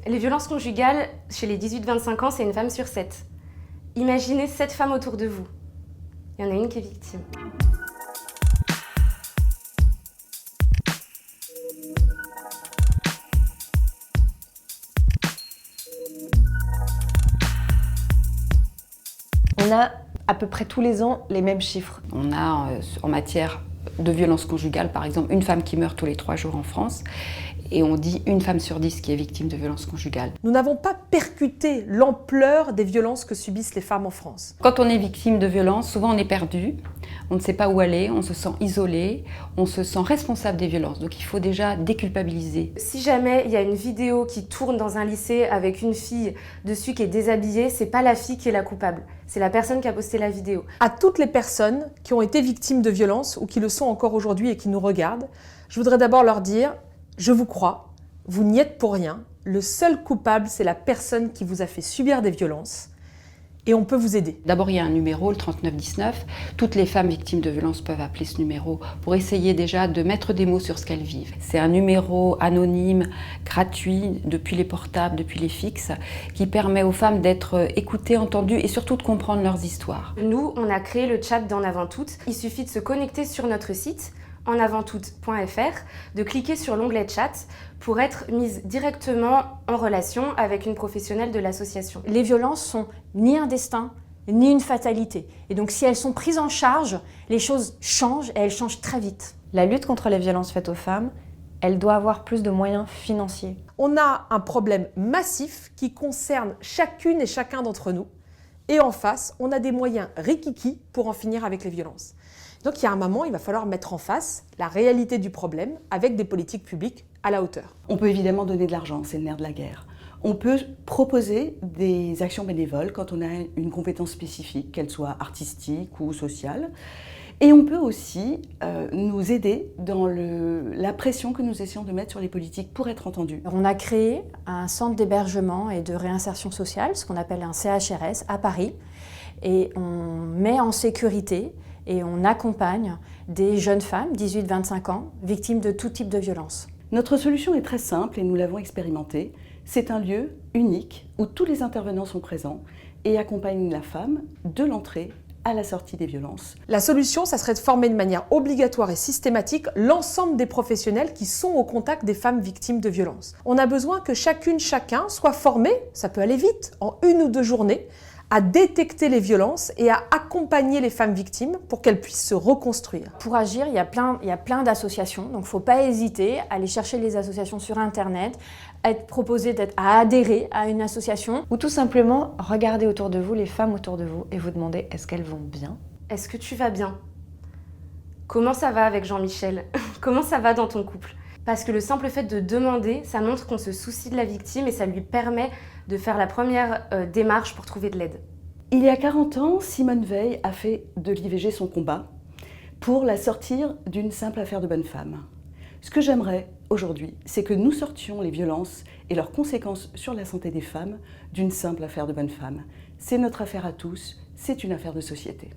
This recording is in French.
Les violences conjugales, chez les 18-25 ans, c'est une femme sur 7. Imaginez 7 femmes autour de vous. Il y en a une qui est victime. On a à peu près tous les ans les mêmes chiffres. On a en matière de violence conjugale, par exemple, une femme qui meurt tous les 3 jours en France. Et on dit une femme sur 10 qui est victime de violences conjugales. Nous n'avons pas percuté l'ampleur des violences que subissent les femmes en France. Quand on est victime de violences, souvent on est perdu, on ne sait pas où aller, on se sent isolé, on se sent responsable des violences. Donc il faut déjà déculpabiliser. Si jamais il y a une vidéo qui tourne dans un lycée avec une fille dessus qui est déshabillée, c'est pas la fille qui est la coupable, c'est la personne qui a posté la vidéo. À toutes les personnes qui ont été victimes de violences ou qui le sont encore aujourd'hui et qui nous regardent, je voudrais d'abord leur dire: je vous crois, vous n'y êtes pour rien. Le seul coupable, c'est la personne qui vous a fait subir des violences et on peut vous aider. D'abord, il y a un numéro, le 3919. Toutes les femmes victimes de violences peuvent appeler ce numéro pour essayer déjà de mettre des mots sur ce qu'elles vivent. C'est un numéro anonyme, gratuit, depuis les portables, depuis les fixes, qui permet aux femmes d'être écoutées, entendues et surtout de comprendre leurs histoires. Nous, on a créé le chat d'En Avant Toutes. Il suffit de se connecter sur notre site enavanttoutes.fr, de cliquer sur l'onglet chat pour être mise directement en relation avec une professionnelle de l'association. Les violences sont ni un destin, ni une fatalité. Et donc si elles sont prises en charge, les choses changent et elles changent très vite. La lutte contre les violences faites aux femmes, elle doit avoir plus de moyens financiers. On a un problème massif qui concerne chacune et chacun d'entre nous. Et en face, on a des moyens rikiki pour en finir avec les violences. Donc il y a un moment, il va falloir mettre en face la réalité du problème avec des politiques publiques à la hauteur. On peut évidemment donner de l'argent, c'est le nerf de la guerre. On peut proposer des actions bénévoles quand on a une compétence spécifique, qu'elle soit artistique ou sociale. Et on peut aussi nous aider dans la pression que nous essayons de mettre sur les politiques pour être entendus. On a créé un centre d'hébergement et de réinsertion sociale, ce qu'on appelle un CHRS, à Paris. Et on met en sécurité et on accompagne des jeunes femmes, 18-25 ans, victimes de tout type de violence. Notre solution est très simple et nous l'avons expérimentée. C'est un lieu unique où tous les intervenants sont présents et accompagnent la femme de l'entrée à la sortie des violences. La solution, ça serait de former de manière obligatoire et systématique l'ensemble des professionnels qui sont au contact des femmes victimes de violences. On a besoin que chacune, chacun soit formé, ça peut aller vite, en 1 ou 2 journées, à détecter les violences et à accompagner les femmes victimes pour qu'elles puissent se reconstruire. Pour agir, il y a plein d'associations, donc il ne faut pas hésiter à aller chercher les associations sur Internet, être proposé à adhérer à une association. Ou tout simplement regarder autour de vous, les femmes autour de vous, et vous demander est-ce qu'elles vont bien ? Est-ce que tu vas bien ? Comment ça va avec Jean-Michel ? Comment ça va dans ton couple ? Parce que le simple fait de demander, ça montre qu'on se soucie de la victime et ça lui permet de faire la première démarche pour trouver de l'aide. Il y a 40 ans, Simone Veil a fait de l'IVG son combat pour la sortir d'une simple affaire de bonne femme. Ce que j'aimerais aujourd'hui, c'est que nous sortions les violences et leurs conséquences sur la santé des femmes d'une simple affaire de bonne femme. C'est notre affaire à tous, c'est une affaire de société.